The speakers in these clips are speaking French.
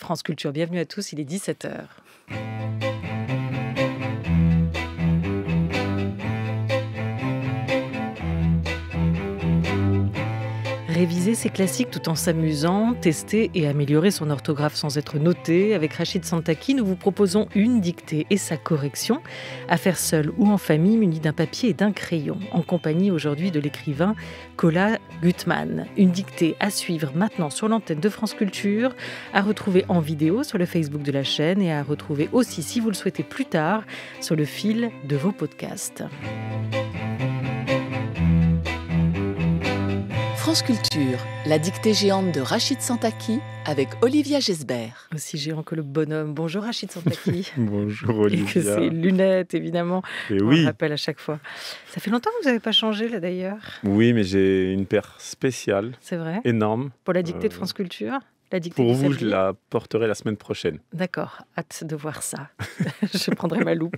France Culture. Bienvenue à tous, il est 17h. Réviser ses classiques tout en s'amusant, tester et améliorer son orthographe sans être noté. Avec Rachid Santaki, nous vous proposons une dictée et sa correction, à faire seul ou en famille, muni d'un papier et d'un crayon, en compagnie aujourd'hui de l'écrivain Kola Gutmann. Une dictée à suivre maintenant sur l'antenne de France Culture, à retrouver en vidéo sur le Facebook de la chaîne et à retrouver aussi, si vous le souhaitez plus tard, sur le fil de vos podcasts. France Culture, la dictée géante de Rachid Santaki avec Olivia Gesbert. Aussi géant que le bonhomme. Bonjour Rachid Santaki. Bonjour Olivia. Et que ses lunettes, évidemment. Et on oui. le rappelle à chaque fois. Ça fait longtemps que vous n'avez pas changé, là, d'ailleurs. Oui, mais j'ai une paire spéciale, C'est vrai. énorme. Pour la dictée de France Culture. La dictée Pour du vous, samedi. je la porterai la semaine prochaine. D'accord, hâte de voir ça. Je prendrai ma loupe.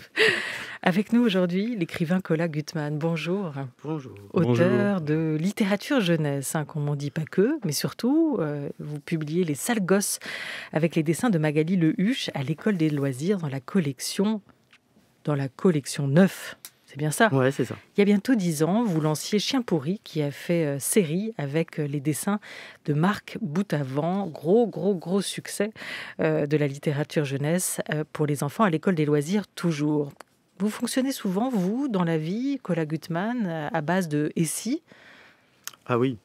Avec nous aujourd'hui, l'écrivain Kola Gutmann. Bonjour. Bonjour. Auteur de littérature jeunesse, comme on dit, pas que, mais surtout, vous publiez Les Sales Gosses avec les dessins de Magali Lehuche à l'École des loisirs dans la collection 9. C'est bien ça? Ouais, c'est ça. Il y a bientôt 10 ans, vous lanciez Chien pourri, qui a fait série avec les dessins de Marc Boutavant. Gros succès de la littérature jeunesse pour les enfants à l'École des loisirs, toujours. Vous fonctionnez souvent, vous, dans la vie, Kola Gutmann, à base de « et si ». Ah oui,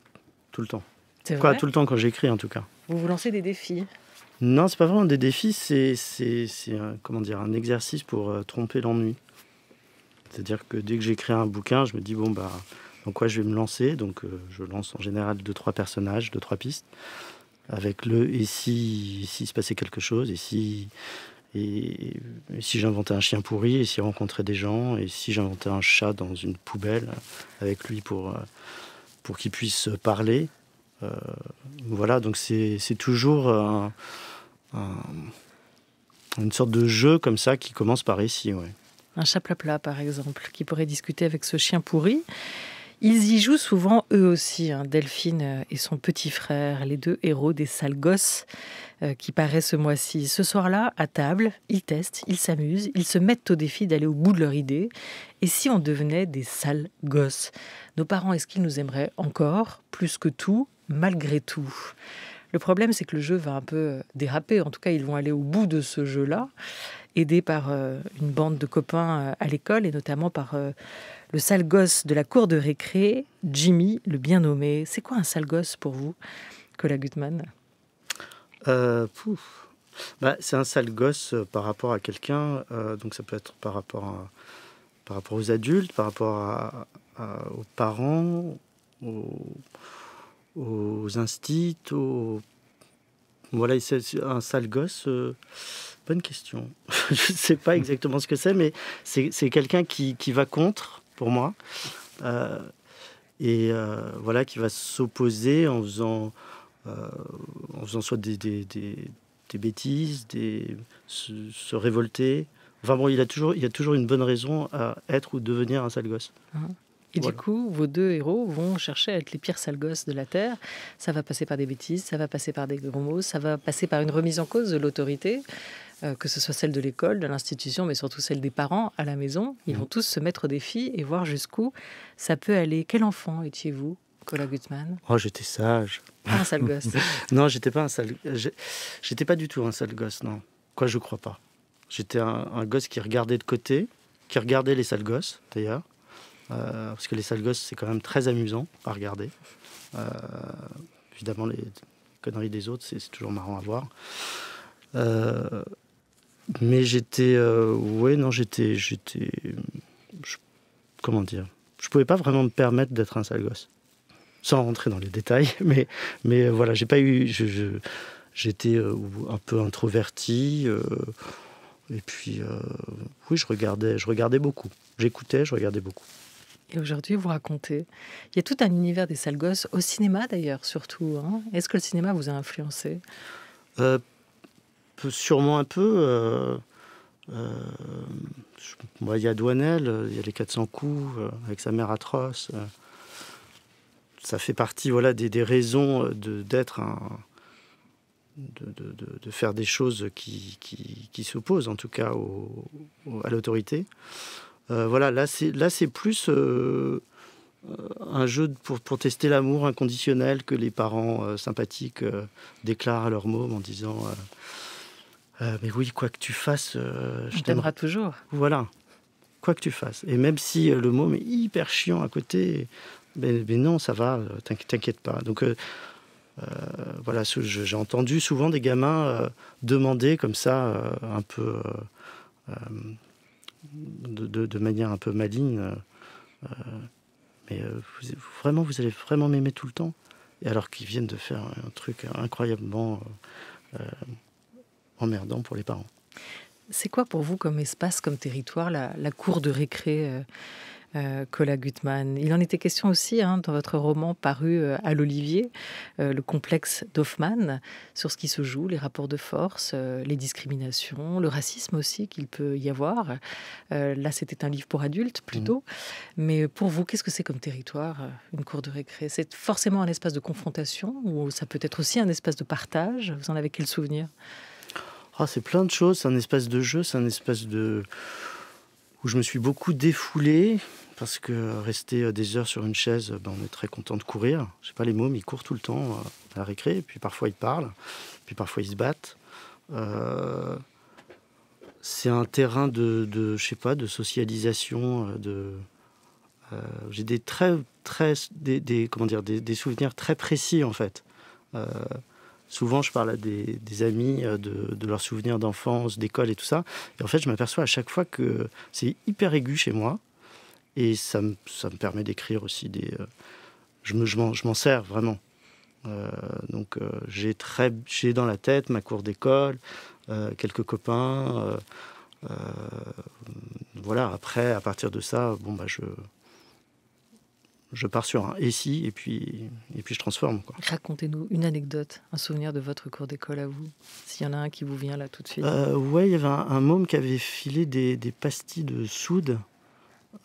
tout le temps. C'est vrai? Tout le temps quand j'écris, en tout cas. Vous vous lancez des défis? Non, c'est pas vraiment des défis, c'est un exercice pour tromper l'ennui. C'est-à-dire que dès que j'écris un bouquin, je me dis, dans quoi je vais me lancer. Donc, je lance en général 2-3 personnages, 2-3 pistes, avec le « et si se passait quelque chose ?» et si j'inventais un chien pourri, et si je rencontrais des gens, et si j'inventais un chat dans une poubelle avec lui pour qu'il puisse parler. Voilà, donc c'est toujours une sorte de jeu comme ça qui commence par « et si ». Ouais. Un chaplapla, par exemple, qui pourrait discuter avec ce chien pourri. Ils y jouent souvent, eux aussi, Delphine et son petit frère, les deux héros des Sales Gosses qui paraissent ce mois-ci. Ce soir-là, à table, ils testent, ils s'amusent, ils se mettent au défi d'aller au bout de leur idée. Et si on devenait des sales gosses? Nos parents, est-ce qu'ils nous aimeraient encore, plus que tout, malgré tout? Le problème, c'est que le jeu va un peu déraper. En tout cas, ils vont aller au bout de ce jeu-là, aidés par une bande de copains à l'école, et notamment par le sale gosse de la cour de récré, Jimmy, le bien nommé. C'est quoi un sale gosse pour vous, Kola Gutmann? C'est un sale gosse par rapport à quelqu'un. Donc ça peut être par rapport aux adultes, par rapport aux parents, aux instits, Voilà, c'est un sale gosse. Bonne question. Je ne sais pas exactement ce que c'est, mais c'est quelqu'un qui va contre, pour moi, voilà, qui va s'opposer en faisant soit des bêtises, se révolter. Enfin bon, il y a toujours une bonne raison à être ou devenir un sale gosse. Et voilà. Du coup, vos deux héros vont chercher à être les pires sales gosses de la Terre. Ça va passer par des bêtises, ça va passer par des gros mots, ça va passer par une remise en cause de l'autorité, que ce soit celle de l'école, de l'institution, mais surtout celle des parents à la maison. Ils vont tous se mettre au défi et voir jusqu'où ça peut aller. Quel enfant étiez-vous, Kola Gutmann? Oh, j'étais sage. Pas un sale gosse. Non, j'étais pas du tout un sale gosse, non. Quoi, je crois pas. J'étais un gosse qui regardait de côté, qui regardait les sales gosses, d'ailleurs. Parce que les sales gosses, c'est quand même très amusant à regarder. Évidemment, les conneries des autres, c'est toujours marrant à voir. Mais comment dire? Je pouvais pas vraiment me permettre d'être un sale gosse. Sans rentrer dans les détails, mais voilà, j'ai pas eu... J'étais un peu introverti, et puis oui, je regardais beaucoup. J'écoutais, je regardais beaucoup. Et aujourd'hui, vous racontez. Il y a tout un univers des sales gosses, au cinéma d'ailleurs, surtout. Est-ce que le cinéma vous a influencé? Sûrement un peu. Il y a Douanel, il y a les 400 coups, avec sa mère atroce. Ça fait partie, voilà, des raisons d'être de faire des choses qui s'opposent, en tout cas, à l'autorité. Voilà, là, c'est plus un jeu pour tester l'amour inconditionnel que les parents sympathiques déclarent à leur môme en disant mais oui, quoi que tu fasses, je t'aimerai toujours. Voilà, quoi que tu fasses. Et même si le môme est hyper chiant à côté, mais non, ça va, t'inquiète pas. Donc voilà, j'ai entendu souvent des gamins demander comme ça, un peu de manière un peu maligne, mais vous allez vraiment m'aimer tout le temps, et alors qu'ils viennent de faire un truc incroyablement emmerdant pour les parents. C'est quoi pour vous comme espace, comme territoire, la cour de récré Cola Gutmann? Il en était question aussi dans votre roman paru à l'Olivier, le complexe d'Hoffmann, sur ce qui se joue, les rapports de force, les discriminations, le racisme aussi qu'il peut y avoir. Là, c'était un livre pour adultes plutôt. Mais pour vous, qu'est-ce que c'est comme territoire, une cour de récré? C'est forcément un espace de confrontation ou ça peut être aussi un espace de partage? Vous en avez quel souvenir? C'est plein de choses. C'est un espace de jeu, c'est un espace où je me suis beaucoup défoulé, parce que rester des heures sur une chaise, on est très content de courir. Je sais pas, les mômes, ils courent tout le temps à la récré, et puis parfois ils parlent, puis parfois ils se battent. C'est un terrain de socialisation. J'ai des souvenirs très précis, en fait. Souvent, je parle à des amis de leurs souvenirs d'enfance, d'école et tout ça. Et en fait, je m'aperçois à chaque fois que c'est hyper aigu chez moi. Et ça me permet d'écrire aussi je m'en sers vraiment. Donc, j'ai dans la tête ma cour d'école, quelques copains. Voilà, après, à partir de ça, je pars sur un « et si » et puis je transforme, quoi. Racontez-nous une anecdote, un souvenir de votre cours d'école à vous, s'il y en a un qui vous vient là tout de suite. Ouais, il y avait un môme qui avait filé des pastilles de soude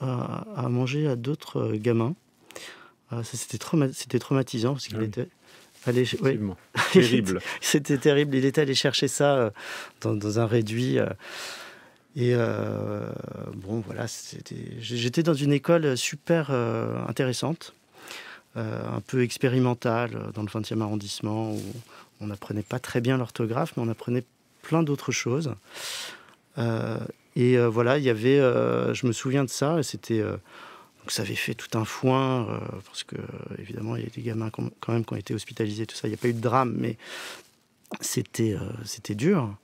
à manger à d'autres gamins. C'était traumatisant parce qu'il était allé... Terrible. C'était terrible. Il était allé chercher ça dans un réduit... Et voilà, j'étais dans une école super intéressante, un peu expérimentale, dans le 20e arrondissement, où on n'apprenait pas très bien l'orthographe, mais on apprenait plein d'autres choses. Voilà, il y avait, je me souviens de ça, et c'était, donc ça avait fait tout un foin, parce que évidemment, il y a des gamins quand même qui ont été hospitalisés, tout ça. Il n'y a pas eu de drame, mais c'était dur.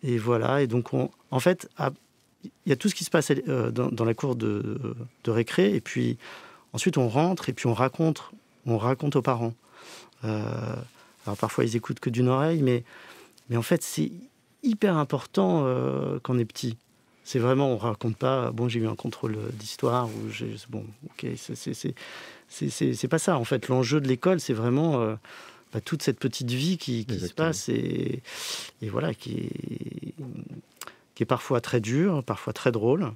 Et voilà, et donc en fait, il y a tout ce qui se passe dans la cour de récré, et puis ensuite on rentre et puis on raconte aux parents. Alors parfois ils écoutent que d'une oreille, mais en fait c'est hyper important quand on est petit. C'est vraiment, on raconte pas, j'ai eu un contrôle d'histoire, ou c'est pas ça. En fait, l'enjeu de l'école, c'est vraiment... toute cette petite vie qui se passe et voilà, qui est parfois très dure, parfois très drôle.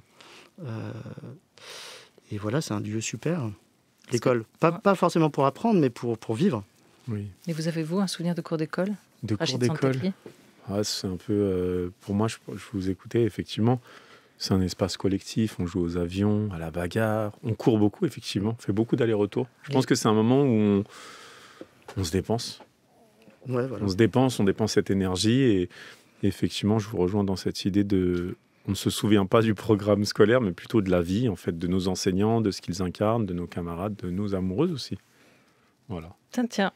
Et voilà, c'est un lieu super. L'école, pas forcément pour apprendre, mais pour vivre. Oui. Et vous avez, un souvenir de cours d'école? De cours d'école, c'est un peu... pour moi, je vous écoutais, effectivement. C'est un espace collectif, on joue aux avions, à la bagarre. On court beaucoup, effectivement. On fait beaucoup d'allers-retours. Je pense que c'est un moment où on se dépense. Ouais, voilà. On dépense cette énergie et effectivement, je vous rejoins dans cette idée on ne se souvient pas du programme scolaire, mais plutôt de la vie, en fait, de nos enseignants, de ce qu'ils incarnent, de nos camarades, de nos amoureuses aussi. Voilà. Tiens.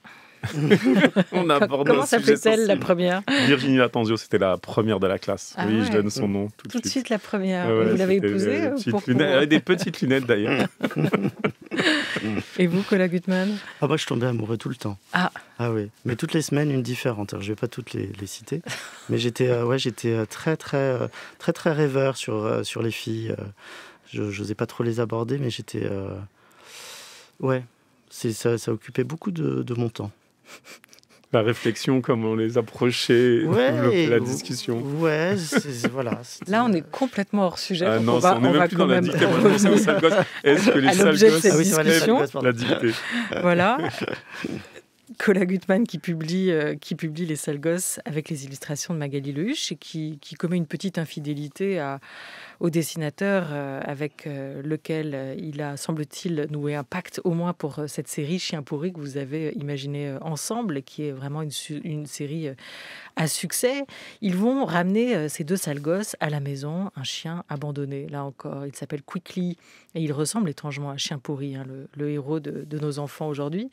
On aborde Comment s'appelait-elle, la première? Virginie Latanzio, c'était la première de la classe. Oui, je donne son nom tout de suite. La première. Vous l'avez épousée Elle avait des petites lunettes, d'ailleurs. Et vous, Cola Gutmann? Moi, je tombais amoureux tout le temps. Ah oui, mais toutes les semaines, une différente. Alors, je ne vais pas toutes les citer, mais j'étais très, très, très, très rêveur sur les filles. Je n'osais pas trop les aborder, mais j'étais... ça occupait beaucoup de mon temps. La réflexion, comment on les approchait, la discussion. Ouais, voilà. Là, on est complètement hors sujet. Ah non, on n'est même plus dans la dictée. Moi, je pensais aux sales gosses. Est-ce que les sales gosses discussion, la dictée? Voilà. Cola Gutmann qui publie Les Sales Gosses avec les illustrations de Magali Lehuche et qui commet une petite infidélité au dessinateur avec lequel il a, semble-t-il, noué un pacte, au moins pour cette série Chien pourri que vous avez imaginée ensemble et qui est vraiment une série à succès. Ils vont ramener ces 2 sales gosses à la maison, un chien abandonné, là encore. Il s'appelle Quickly et il ressemble étrangement à Chien pourri, le héros de nos enfants aujourd'hui.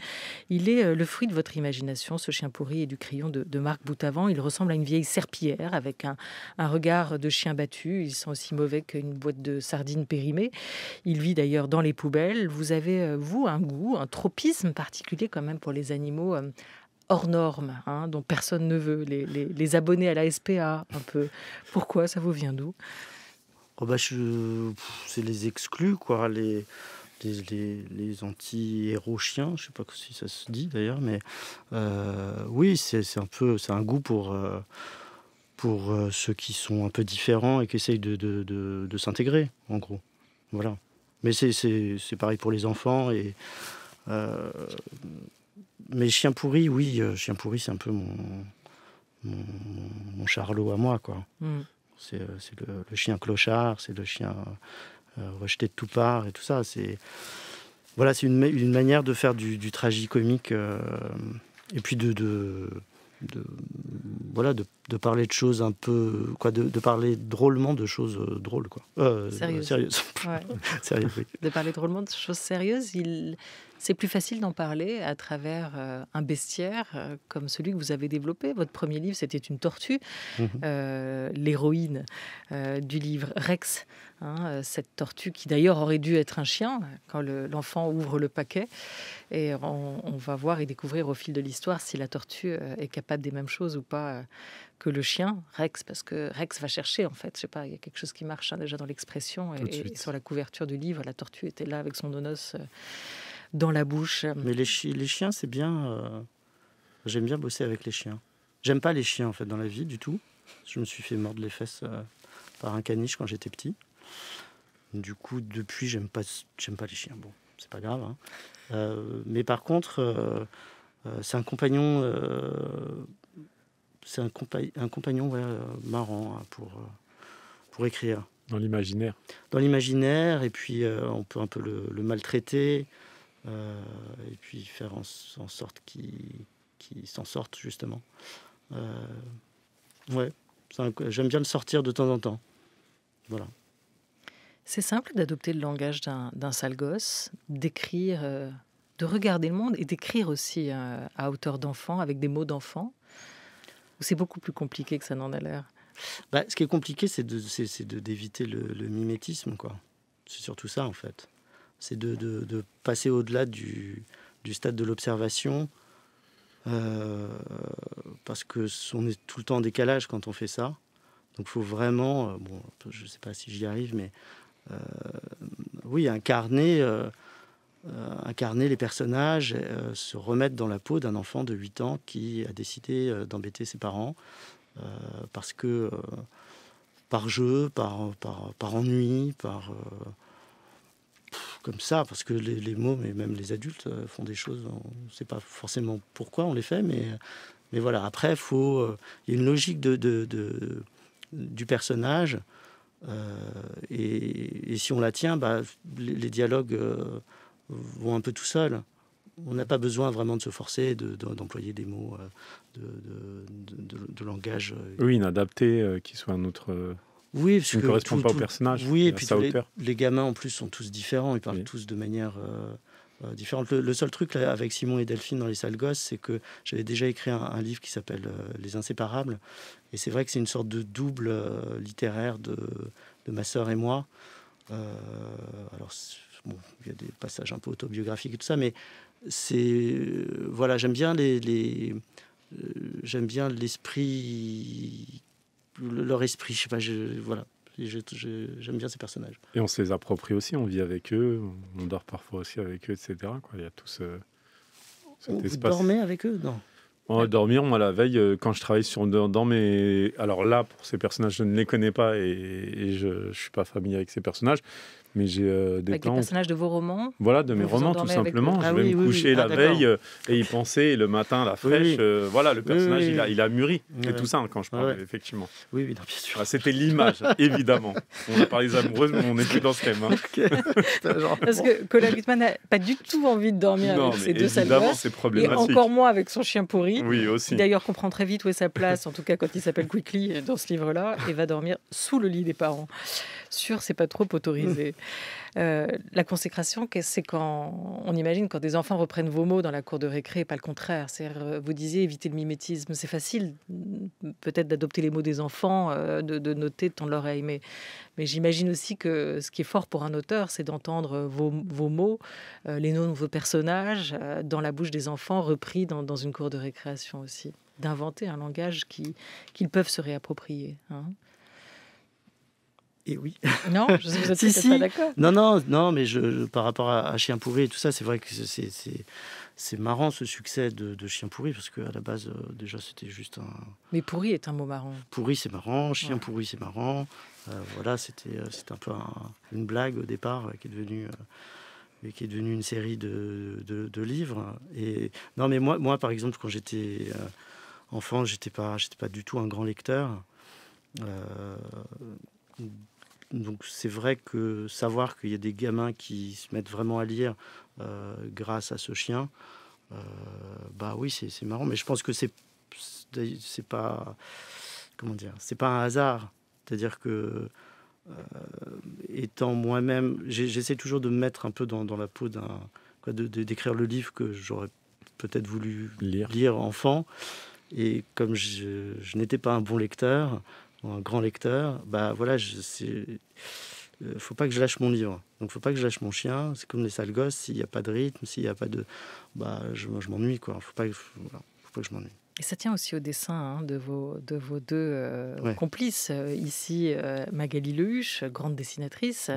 Il est le fruit de votre imagination, ce chien pourri, et du crayon de Marc Boutavant. Il ressemble à une vieille serpillière avec un regard de chien battu. Ils sont aussi mauvais qu'une boîte de sardines périmée. Il vit d'ailleurs dans les poubelles. Vous avez, vous, un goût, un tropisme particulier quand même pour les animaux hors normes, dont personne ne veut. Les abonnés à la SPA, un peu. Pourquoi? Ça vous vient d'où? C'est les exclus, quoi. Les anti-héros chiens, je ne sais pas si ça se dit d'ailleurs, mais oui, c'est un goût pour ceux qui sont un peu différents et qui essayent de s'intégrer, en gros. Voilà. Mais c'est pareil pour les enfants. Mais Chien pourri, oui, Chien pourri, c'est un peu mon Charlot à moi, quoi. C'est le chien clochard, c'est le chien rejeté de toutes parts et tout ça. C'est une manière de faire du tragicomique et puis de parler de choses un peu, quoi, de parler drôlement de choses drôles, quoi. Sérieuses. Ouais. Sérieux, oui. De parler drôlement de choses sérieuses, c'est plus facile d'en parler à travers un bestiaire comme celui que vous avez développé. Votre premier livre, c'était une tortue, l'héroïne du livre Rex. Cette tortue qui d'ailleurs aurait dû être un chien quand l'enfant ouvre le paquet. Et on va voir et découvrir au fil de l'histoire si la tortue est capable des mêmes choses ou pas que le chien, Rex, parce que Rex va chercher, en fait. Je sais pas, il y a quelque chose qui marche déjà dans l'expression. Et sur la couverture du livre, la tortue était là avec son nonos dans la bouche. Mais les chiens, c'est bien. J'aime bien bosser avec les chiens. J'aime pas les chiens, en fait, dans la vie, du tout. Je me suis fait mordre les fesses par un caniche quand j'étais petit. Du coup, depuis, j'aime pas les chiens. Bon, c'est pas grave. Mais par contre, c'est un compagnon, marrant pour écrire. Dans l'imaginaire. Dans l'imaginaire, et puis on peut un peu le maltraiter, et puis faire en sorte qu'il s'en sorte, justement. J'aime bien le sortir de temps en temps. Voilà. C'est simple d'adopter le langage d'un sale gosse, d'écrire, de regarder le monde et d'écrire aussi à hauteur d'enfant, avec des mots d'enfant. Ou c'est beaucoup plus compliqué que ça n'en a l'air? Ce qui est compliqué, c'est d'éviter le mimétisme, quoi. C'est surtout ça, en fait. C'est de passer au-delà du stade de l'observation, parce qu'on est tout le temps en décalage quand on fait ça. Donc il faut vraiment, je ne sais pas si j'y arrive, mais oui, incarner les personnages, se remettre dans la peau d'un enfant de 8 ans qui a décidé d'embêter ses parents parce que par jeu, par ennui, comme ça, parce que les mômes et même les adultes font des choses, on ne sait pas forcément pourquoi on les fait, mais voilà. Après, il y a une logique du personnage. Et si on la tient, les dialogues vont un peu tout seuls. On n'a pas besoin vraiment de se forcer, d'employer des mots de langage. Oui, inadapté, qui soit un autre... oui, parce qui ne correspond pas au personnage. Oui, et puis les gamins en plus sont tous différents. Ils parlent tous de manière différente. Le seul truc là, avec Simon et Delphine dans Les Sales Gosses, c'est que j'avais déjà écrit un livre qui s'appelle Les Inséparables. Et c'est vrai que c'est une sorte de double littéraire de ma sœur et moi. Alors, il y a des passages un peu autobiographiques et tout ça, mais j'aime bien j'aime bien l'esprit, leur esprit. Je sais pas, j'aime bien ces personnages. Et on se les approprie aussi, on vit avec eux, on dort parfois aussi avec eux, etc. Il y a tout cet espace. Vous dormez avec eux? Non. Dormir, moi, la veille, quand je travaille dans mes... Alors là, pour ces personnages, je ne les connais pas et je ne suis pas familier avec ces personnages. Mais j'ai des Avec les temps... personnages de vos romans? Voilà, de mes Vous vous romans, tout endormez avec simplement. eux? Je Ah vais oui, me oui, coucher oui. la Ah, d'accord. veille et y penser, et le matin, la fraîche. Voilà, le personnage, Oui, oui. il a mûri. C'est Ouais. tout ça, quand je parle, Ouais. effectivement. Oui, oui, non, bien sûr. Ah, c'était l'image, évidemment. On a parlé des amoureuses, mais on n'est plus dans ce thème. Hein. Parce que Colin Gutmann n'a pas du tout envie de dormir Non, avec mais ses deux sales évidemment, gosses, c'est et problématique. encore moins avec son chien pourri. Oui, Qui aussi. d'ailleurs comprend très vite où est sa place, en tout cas quand il s'appelle Quickly dans ce livre-là, et va dormir sous le lit des parents. Sûr, c'est pas trop autorisé. La consécration, c'est quand on imagine quand des enfants reprennent vos mots dans la cour de récré, et pas le contraire. C'est-à-dire, vous disiez éviter le mimétisme. C'est facile, peut-être, d'adopter les mots des enfants, de noter, de tendre l'oreille. Mais j'imagine aussi que ce qui est fort pour un auteur, c'est d'entendre vos mots, les noms de vos personnages, dans la bouche des enfants, repris dans une cour de récréation aussi. D'inventer un langage qu'ils peuvent se réapproprier. Hein. Et oui. Non, je sais, vous êtes Si, peut-être si. pas d'accord. Non, mais par rapport à Chien pourri et tout ça, c'est vrai que c'est marrant ce succès de Chien pourri, parce qu'à la base, déjà, c'était juste un... Mais pourri est un mot marrant. Pourri, c'est marrant. Chien Ouais. pourri, c'est marrant. Voilà, c'était un peu une blague au départ qui est devenue une série de livres. Et non, mais moi, par exemple, quand j'étais enfant, j'étais pas du tout un grand lecteur. Donc c'est vrai que savoir qu'il y a des gamins qui se mettent vraiment à lire grâce à ce chien, bah oui, c'est marrant. Mais je pense que c'est pas, comment dire, c'est pas un hasard. C'est-à-dire que étant moi-même, j'essaie toujours de me mettre un peu dans la peau d'écrire le livre que j'aurais peut-être voulu lire enfant. Et comme je n'étais pas un bon lecteur, un grand lecteur, bah voilà, faut pas que je lâche mon livre. Donc faut pas que je lâche mon chien. C'est comme les sales gosses, s'il n'y a pas de rythme, s'il n'y a pas de... Bah je m'ennuie, quoi. Faut pas que je m'ennuie. Et ça tient aussi au dessin de vos deux Ouais. complices. Ici, Magali Lehuche, grande dessinatrice,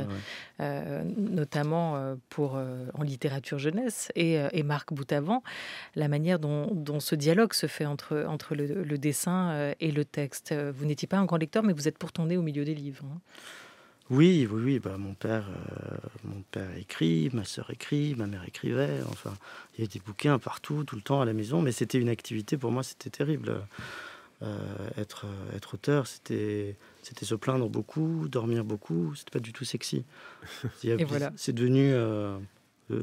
notamment en littérature jeunesse, et Marc Boutavant. La manière dont ce dialogue se fait entre le dessin et le texte. Vous n'étiez pas un grand lecteur, mais vous êtes pourtant né au milieu des livres. Hein. Oui. Bah, mon père écrit, ma sœur écrit, ma mère écrivait. Enfin, il y avait des bouquins partout, tout le temps à la maison. Mais c'était une activité, pour moi, c'était terrible. Être auteur, c'était se plaindre beaucoup, dormir beaucoup. C'était pas du tout sexy. Et voilà. C'est devenu...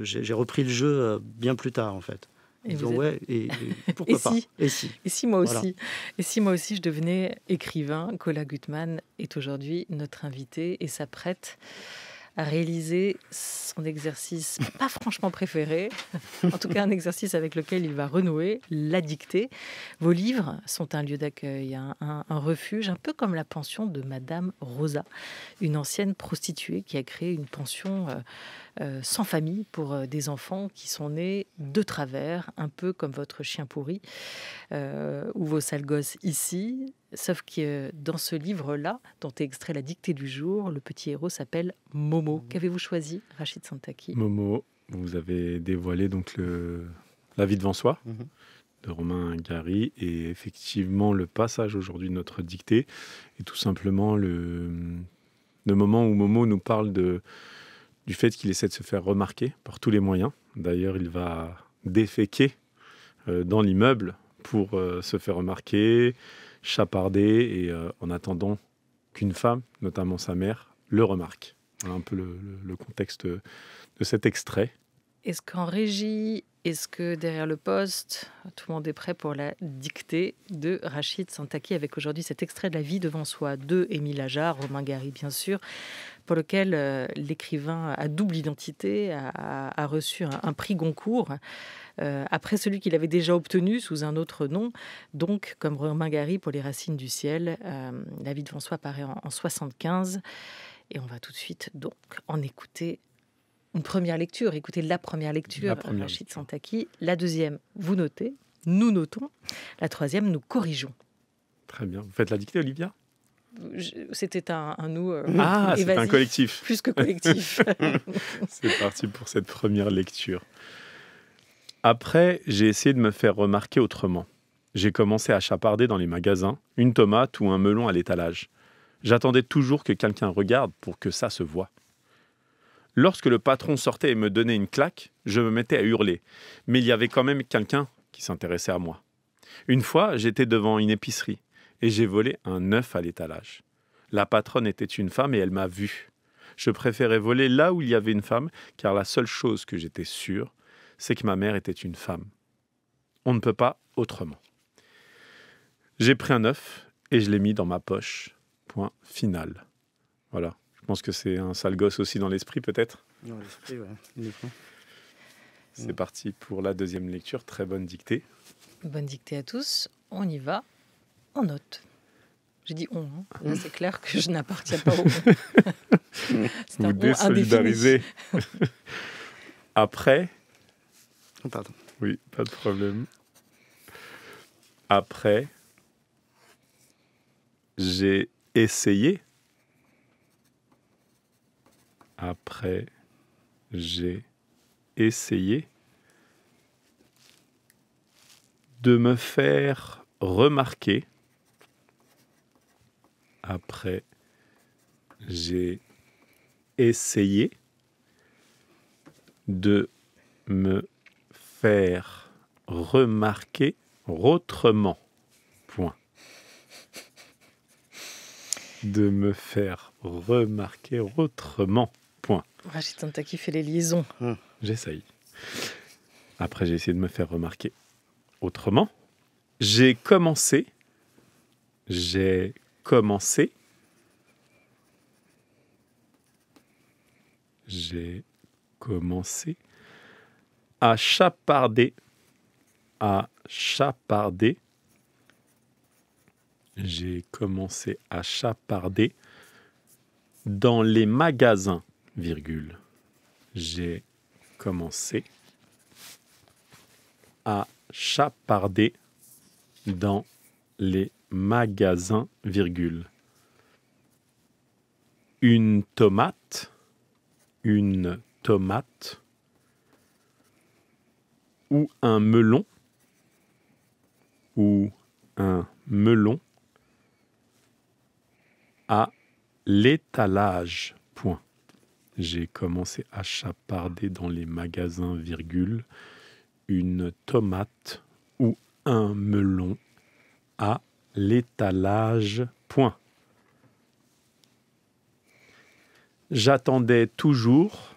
j'ai repris le jeu bien plus tard, en fait. Et Disant, vous êtes- ouais, et pourquoi pas. Et si. Et si moi Voilà. aussi, et si moi aussi je devenais écrivain, Colin Gutmann est aujourd'hui notre invité et s'apprête à réaliser son exercice pas franchement préféré, en tout cas un exercice avec lequel il va renouer, la dictée. Vos livres sont un lieu d'accueil, un refuge, un peu comme la pension de Madame Rosa, une ancienne prostituée qui a créé une pension sans famille pour des enfants qui sont nés de travers, un peu comme votre chien pourri ou vos sales gosses ici. Sauf que dans ce livre-là, dont est extrait la dictée du jour, le petit héros s'appelle Momo. Qu'avez-vous choisi, Rachid Santaki? Momo, vous avez dévoilé donc La vie devant soi Mhm. de Romain Gary, et effectivement le passage aujourd'hui de notre dictée est tout simplement le moment où Momo nous parle du fait qu'il essaie de se faire remarquer par tous les moyens. D'ailleurs, il va déféquer dans l'immeuble pour se faire remarquer, chaparder, et en attendant qu'une femme, notamment sa mère, le remarque. Voilà un peu le contexte de cet extrait. Est-ce qu'en régie, est-ce que derrière le poste, tout le monde est prêt pour la dictée de Rachid Santaki, avec aujourd'hui cet extrait de La vie devant soi de Émile Ajar, Romain Gary bien sûr, pour lequel l'écrivain à double identité a reçu un prix Goncourt, après celui qu'il avait déjà obtenu sous un autre nom, donc comme Romain Gary pour Les racines du ciel. La vie devant soi paraît en 75, et on va tout de suite donc en écouter une première lecture. Écoutez la première lecture, Rachid Santaki. La deuxième, vous notez, nous notons. La troisième, nous corrigeons. Très bien. Vous faites la dictée, Olivia? C'était un nous. C'est un collectif. Plus que collectif. C'est parti pour cette première lecture. Après, j'ai essayé de me faire remarquer autrement. J'ai commencé à chaparder dans les magasins, une tomate ou un melon à l'étalage. J'attendais toujours que quelqu'un regarde pour que ça se voie. Lorsque le patron sortait et me donnait une claque, je me mettais à hurler. Mais il y avait quand même quelqu'un qui s'intéressait à moi. Une fois, j'étais devant une épicerie et j'ai volé un œuf à l'étalage. La patronne était une femme et elle m'a vu. Je préférais voler là où il y avait une femme, car la seule chose que j'étais sûr, c'est que ma mère était une femme. On ne peut pas autrement. J'ai pris un œuf et je l'ai mis dans ma poche. Point final. Voilà. Je pense que c'est un sale gosse aussi dans l'esprit, peut-être. Dans l'esprit, ouais. Uniquement. C'est parti pour la deuxième lecture. Très bonne dictée. Bonne dictée à tous. On y va. On note. J'ai dit on. Hein. Là, c'est clair que je n'appartiens pas au on. C'est Vous un on désolidarisez. Après. Oh, pardon. Oui, pas de problème. Après, j'ai essayé. Après, j'ai essayé de me faire remarquer. Après, j'ai essayé de me faire remarquer autrement. Point. De me faire remarquer autrement. Point. Rachid Santaki fait les liaisons. J'essaye. Après, j'ai essayé de me faire remarquer autrement. J'ai commencé à chaparder. J'ai commencé à chaparder dans les magasins, virgule. J'ai commencé à chaparder dans les magasins, virgule. Une tomate ou un melon à l'étalage. Point. J'ai commencé à chaparder dans les magasins, virgule. Une tomate ou un melon à l'étalage. Point. J'attendais toujours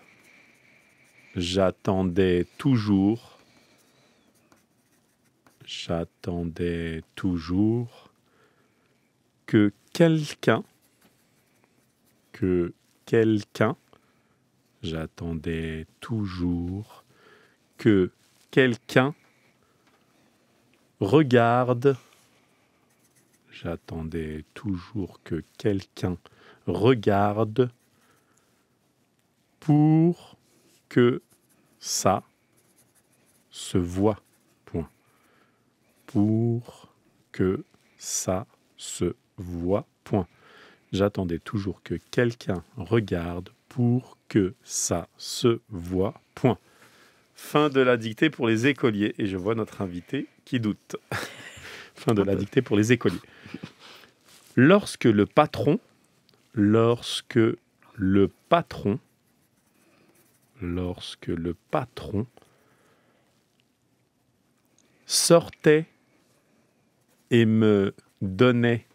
que quelqu'un regarde. J'attendais toujours que quelqu'un regarde pour que ça se voit. Point. Pour que ça se voit. Point. J'attendais toujours que quelqu'un regarde pour que ça se voit. Point. Fin de la dictée pour les écoliers. Et je vois notre invité qui doute. Fin de la dictée pour les écoliers. Lorsque le patron sortait et me donnait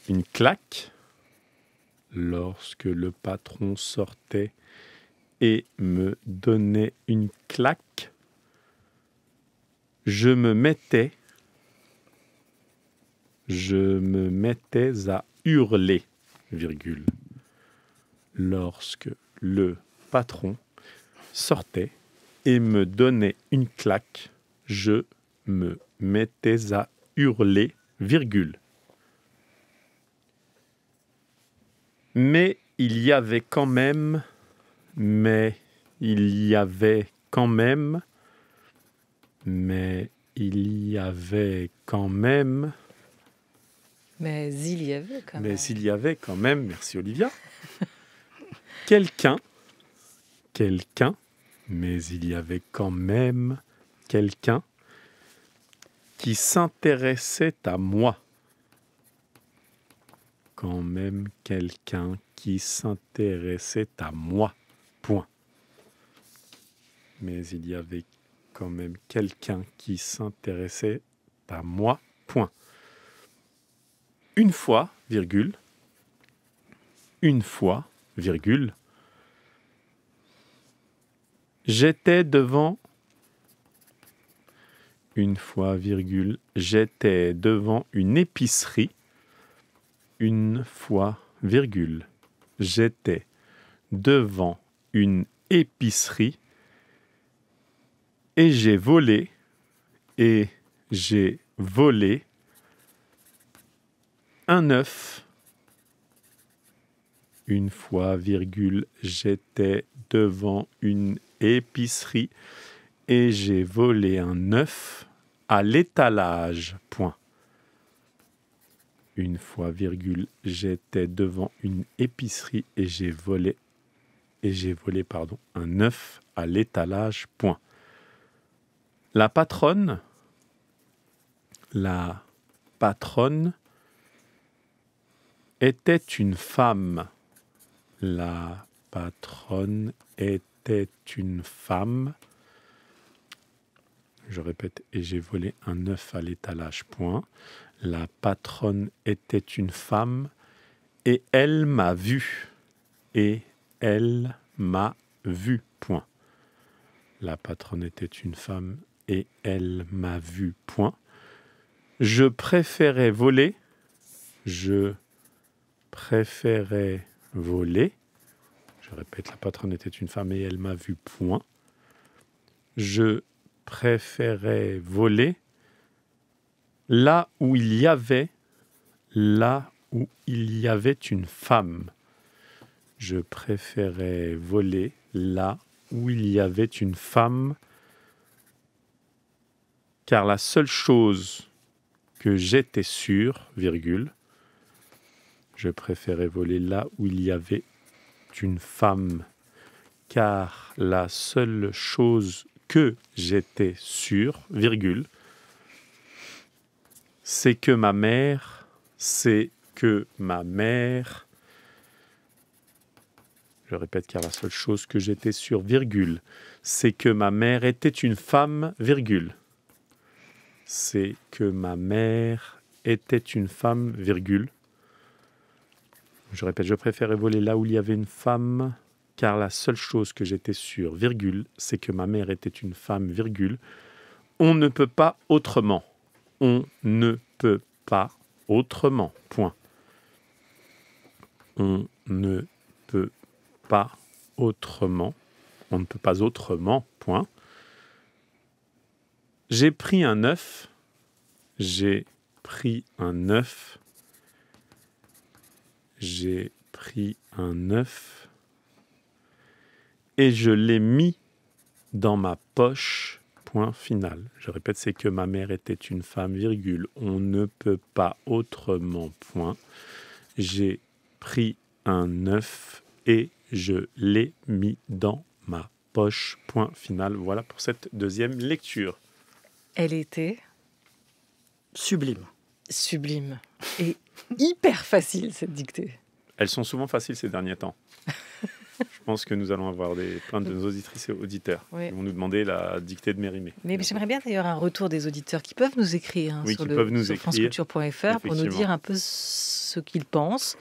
une claque. Lorsque le patron sortait et me donnait une claque, je me mettais à hurler, virgule. Lorsque le patron sortait et me donnait une claque, je me mettais à hurler, virgule. Mais il y avait quand même. Mais il y avait quand même. Merci Olivia. Quelqu'un. Mais il y avait quand même quelqu'un qui s'intéressait à moi. Quand même quelqu'un qui s'intéressait à moi. Point. Mais il y avait quand même quelqu'un qui s'intéressait à moi. Point. Une fois, virgule. Une fois, virgule. J'étais devant. Une fois, virgule. J'étais devant une épicerie. Une fois, virgule. J'étais devant une épicerie et j'ai volé un œuf. Une fois, virgule, j'étais devant une épicerie et j'ai volé un œuf à l'étalage. Point. Une fois, virgule, j'étais devant une épicerie et j'ai volé un œuf à l'étalage. Point. La patronne était une femme. La patronne était une femme. Je répète, et j'ai volé un œuf à l'étalage. Point. La patronne était une femme et elle m'a vu. Et elle m'a vu. Point. La patronne était une femme et elle m'a vu. Point. Je préférais voler. Je préférais voler. Je répète, la patronne était une femme et elle m'a vu. Point. Je préférais voler là où il y avait une femme. Je préférais voler là où il y avait une femme, car la seule chose que j'étais sûr, virgule, je préférais voler là où il y avait une femme, car la seule chose que j'étais sûr, virgule, c'est que ma mère, je répète, car la seule chose que j'étais sûr, virgule, c'est que ma mère était une femme, virgule. C'est que ma mère était une femme, virgule. Je répète, je préférais voler là où il y avait une femme, car la seule chose que j'étais sûr, virgule, c'est que ma mère était une femme, virgule. On ne peut pas autrement. On ne peut pas autrement. Point. On ne peut pas autrement. On ne peut pas autrement. Point. J'ai pris un œuf. J'ai pris un œuf. J'ai pris un œuf. Et je l'ai mis dans ma poche. Point final. Je répète, c'est que ma mère était une femme, virgule. On ne peut pas autrement, point. J'ai pris un œuf et je l'ai mis dans ma poche, point final. Voilà pour cette deuxième lecture. Elle était Sublime. sublime et hyper facile, cette dictée. Elles sont souvent faciles ces derniers temps. Je pense que nous allons avoir plein de nos auditrices et auditeurs qui vont nous demander la dictée de Mérimée. Mais j'aimerais bien d'ailleurs un retour des auditeurs qui peuvent nous écrire sur franceculture.fr pour nous dire un peu ce qu'ils pensent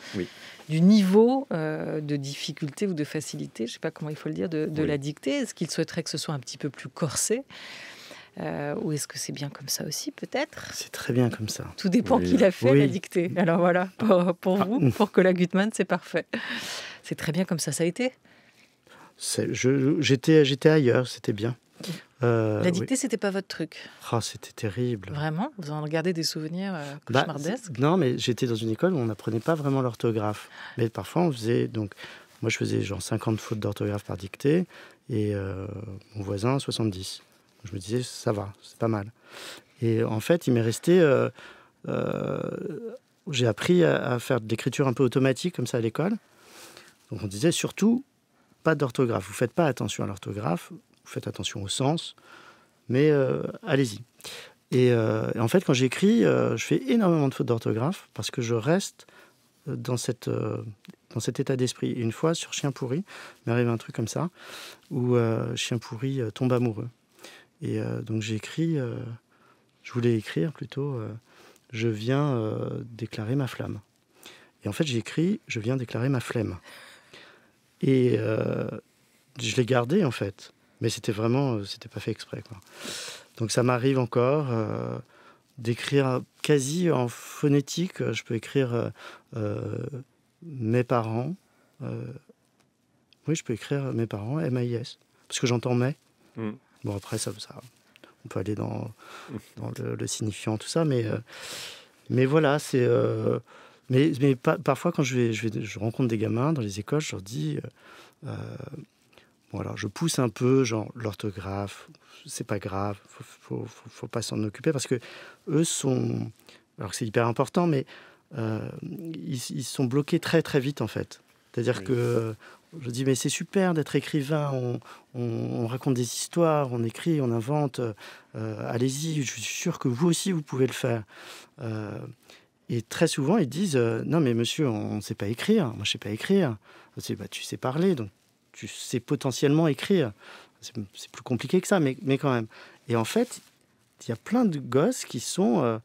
du niveau de difficulté ou de facilité, je ne sais pas comment il faut le dire, de la dictée. Est-ce qu'ils souhaiteraient que ce soit un petit peu plus corsé ou est-ce que c'est bien comme ça aussi, peut-être ? C'est très bien comme ça. Tout dépend qui l'a fait, la dictée. Alors voilà, pour vous, pour Cola Gutmann, c'est parfait. C'est très bien comme ça a été. J'étais ailleurs, c'était bien. La dictée, c'était pas votre truc. C'était terrible. Vraiment ? Vous en gardez des souvenirs cauchemardesques ? Non, mais j'étais dans une école où on n'apprenait pas vraiment l'orthographe. Mais parfois, on faisait... moi, je faisais genre 50 fautes d'orthographe par dictée et mon voisin 70. Je me disais, ça va, c'est pas mal. Et en fait, il m'est resté... j'ai appris à faire de l'écriture un peu automatique comme ça à l'école. Donc on disait surtout pas d'orthographe. Vous faites pas attention à l'orthographe, vous faites attention au sens, mais allez-y. Et en fait, quand j'écris, je fais énormément de fautes d'orthographe parce que je reste dans cet état d'esprit. Et une fois, sur Chien pourri, il m'est arrivé un truc comme ça, où Chien pourri tombe amoureux. Et donc j'ai écrit, je voulais écrire plutôt, je viens déclarer ma flamme. Et en fait, j'ai écrit, je viens déclarer ma flemme. Et je l'ai gardé, en fait. Mais c'était pas fait exprès, quoi. Donc ça m'arrive encore d'écrire quasi en phonétique. Je peux écrire mes parents. Oui, je peux écrire mes parents, M-A-I-S. Parce que j'entends mais. Bon, après, ça, on peut aller dans le signifiant, tout ça. Mais voilà, c'est... Mais parfois, quand je rencontre des gamins dans les écoles, je leur dis... bon, alors, je pousse un peu, genre, l'orthographe, c'est pas grave, faut pas s'en occuper, parce que eux sont... Alors que c'est hyper important, mais ils sont bloqués très, très vite, en fait. C'est-à-dire que je dis, mais c'est super d'être écrivain, on raconte des histoires, on écrit, on invente, allez-y, je suis sûr que vous aussi, vous pouvez le faire. Et très souvent, ils disent, non, mais monsieur, on ne sait pas écrire, moi je ne sais pas écrire. Je dis, bah, tu sais parler, donc tu sais potentiellement écrire. C'est plus compliqué que ça, mais quand même. Et en fait, il y a plein de gosses qui sont...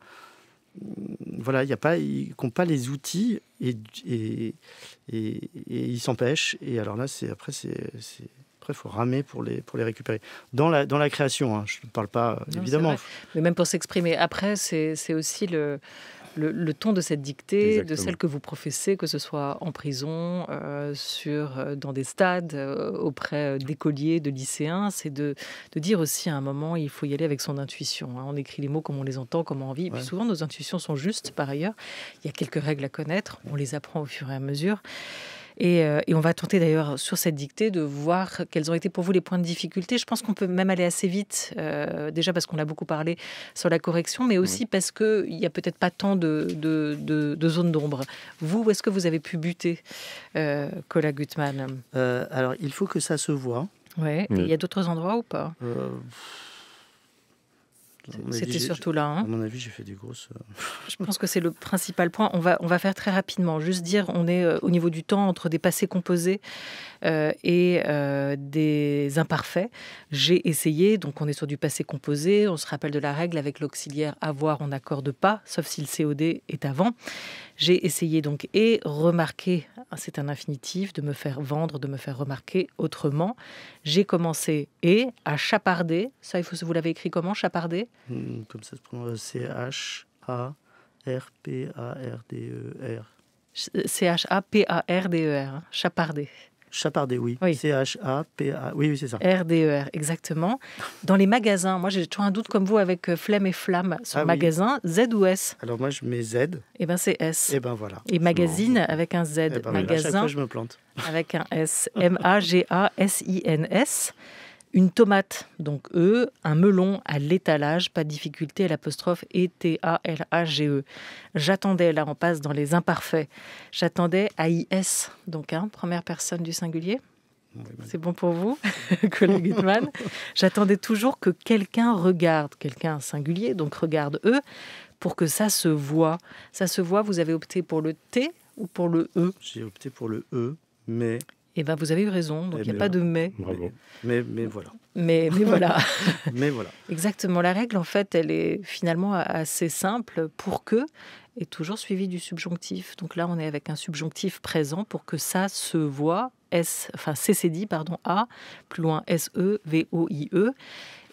voilà, ils n'ont pas les outils et ils s'empêchent. Et alors là, après, il faut ramer pour les récupérer. Dans la création, hein, je ne parle pas, non, évidemment. Mais même pour s'exprimer. Après, c'est aussi le ton de cette dictée, Exactement. de celle que vous professez, que ce soit en prison, dans des stades, auprès d'écoliers, de lycéens, c'est de dire aussi à un moment, il faut y aller avec son intuition. Hein. On écrit les mots comme on les entend, comme on vit. Et puis souvent, nos intuitions sont justes, par ailleurs. Il y a quelques règles à connaître, on les apprend au fur et à mesure. Et on va tenter d'ailleurs sur cette dictée de voir quels ont été pour vous les points de difficulté. Je pense qu'on peut même aller assez vite, déjà parce qu'on a beaucoup parlé sur la correction, mais aussi parce qu'il n'y a peut-être pas tant de zones d'ombre. Vous, où est-ce que vous avez pu buter, Kola Gutmann? Alors, il faut que ça se voie. Ouais. Il y a d'autres endroits ou pas? C'était surtout là. Hein. À mon avis, j'ai fait des grosses... Je pense que c'est le principal point. On va faire très rapidement. Juste dire, on est au niveau du temps entre des passés composés et des imparfaits. J'ai essayé, donc on est sur du passé composé. On se rappelle de la règle avec l'auxiliaire avoir, on n'accorde pas, sauf si le COD est avant. J'ai essayé donc et remarquer, c'est un infinitif, de me faire vendre, de me faire remarquer autrement. J'ai commencé et à chaparder. Ça, vous l'avez écrit comment, chaparder? Comme ça se prononce, C-H-A-R-P-A-R-D-E-R. C-H-A-P-A-R-D-E-R, hein, chaparder. Chaparder, oui. C-H-A-P-A... Oui, c'est ça. R-D-E-R, exactement. Dans les magasins, moi j'ai toujours un doute comme vous avec flemme et flamme. Sur magasin, Z ou S? Alors moi je mets Z. Eh bien c'est S. Eh bien voilà. Et magazine avec un Z. Eh ben, magasin, à chaque fois je me plante. Avec un S. M-A-G-A-S-I-N-S. Une tomate, donc E, un melon à l'étalage, pas de difficulté, à l'apostrophe E-T-A-L-A-G-E. J'attendais, là on passe dans les imparfaits, j'attendais A-I-S, donc première personne du singulier. Oui, c'est bon pour vous, Kola Gutmann. J'attendais toujours que quelqu'un regarde, quelqu'un singulier, donc regarde E, pour que ça se voit. Ça se voit, vous avez opté pour le T ou pour le E? J'ai opté pour le E, mais... Eh bien, vous avez eu raison, donc il n'y a pas de mais. Bravo. Mais voilà. Mais voilà. Mais voilà. Exactement. La règle, en fait, elle est finalement assez simple. Pour que est toujours suivie du subjonctif. Donc là, on est avec un subjonctif présent pour que ça se voit. CCD, pardon, A, plus loin S-E, V-O-I-E.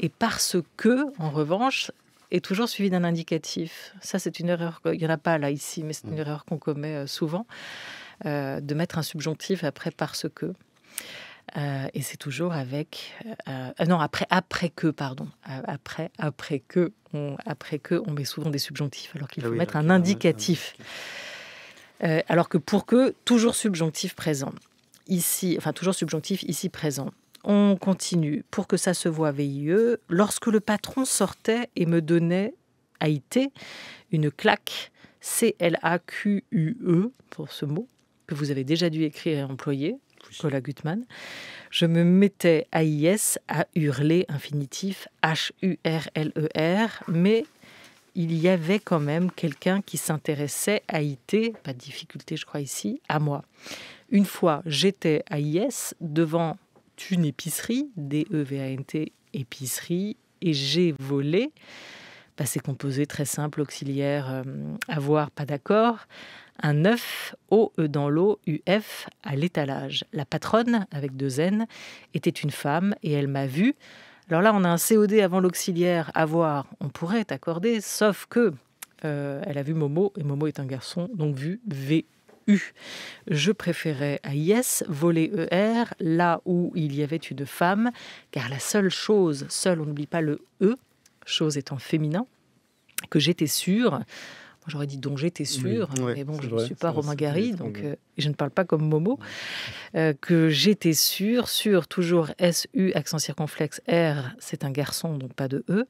Et parce que, en revanche, est toujours suivi d'un indicatif. Ça, c'est une erreur. Il n'y en a pas là, ici, mais c'est une erreur qu'on commet souvent. De mettre un subjonctif après parce que. Et c'est toujours avec... non, après que, pardon. Après que, on met souvent des subjonctifs, alors qu'il faut mettre un indicatif. Alors que pour que, toujours subjonctif présent. Ici, enfin, toujours subjonctif, ici présent. On continue. Pour que ça se voit, VIE. Lorsque le patron sortait et me donnait, AIT, une claque, C-L-A-Q-U-E, pour ce mot, que vous avez déjà dû écrire et employer, Kola Gutmann, je me mettais AIS à hurler, infinitif, H-U-R-L-E-R, mais il y avait quand même quelqu'un qui s'intéressait à IT, pas de difficulté je crois ici, à moi. Une fois, j'étais à IS devant une épicerie, D-E-V-A-N-T, épicerie, et j'ai volé. C'est composé très simple, auxiliaire, avoir, pas d'accord. Un œuf, O-E dans l'eau, U-F, à l'étalage. La patronne, avec 2 N, était une femme et elle m'a vue. Alors là, on a un COD avant l'auxiliaire, avoir, on pourrait accorder, sauf que elle a vu Momo, et Momo est un garçon, donc vu V-U. Je préférais à IS voler ER, là où il y avait une femme, car la seule chose, seule, on n'oublie pas le E, chose étant féminin, que j'étais sûre, j'aurais dit dont j'étais sûre, mais bon, je ne suis pas Romain Gary, donc je ne parle pas comme Momo, que j'étais sûre, toujours S-U, accent circonflexe, R, c'est un garçon, donc pas de E,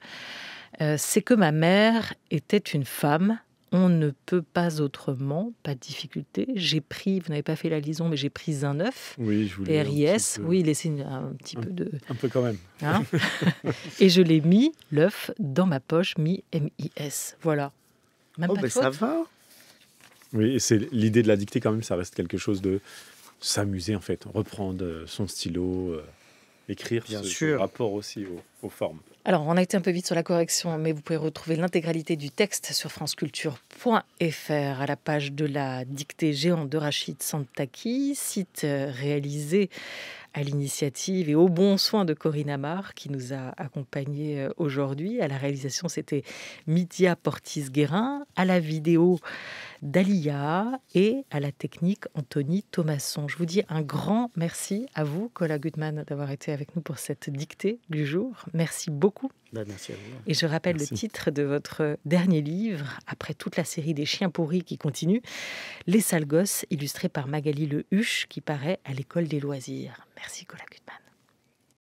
c'est que ma mère était une femme. On ne peut pas autrement, pas de difficulté. J'ai pris, vous n'avez pas fait la liaison, mais j'ai pris un œuf, oui, je voulais RIS, oui, laissez un petit peu de... Un peu quand même. Hein et je l'ai mis, l'œuf, dans ma poche, mis M-I-S. Voilà. Même pas de faute. Ça va. Oui, et c'est l'idée de la dictée quand même, ça reste quelque chose de s'amuser en fait, reprendre son stylo, écrire ce rapport aussi aux formes. Alors, on a été un peu vite sur la correction, mais vous pouvez retrouver l'intégralité du texte sur franceculture.fr à la page de la dictée géante de Rachid Santaki, site réalisé à l'initiative et au bon soin de Corinne Amar, qui nous a accompagnés aujourd'hui. À la réalisation, c'était Midia Portis-Guérin, à la vidéo Dalia et à la technique Anthony Thomasson. Je vous dis un grand merci à vous, Cola Gutmann, d'avoir été avec nous pour cette dictée du jour. Merci beaucoup. Merci à vous. Et je rappelle le titre de votre dernier livre, après toute la série des chiens pourris qui continue, Les sales gosses, illustré par Magali Le Huche, qui paraît à l'École des loisirs. Merci, Cola Gutmann.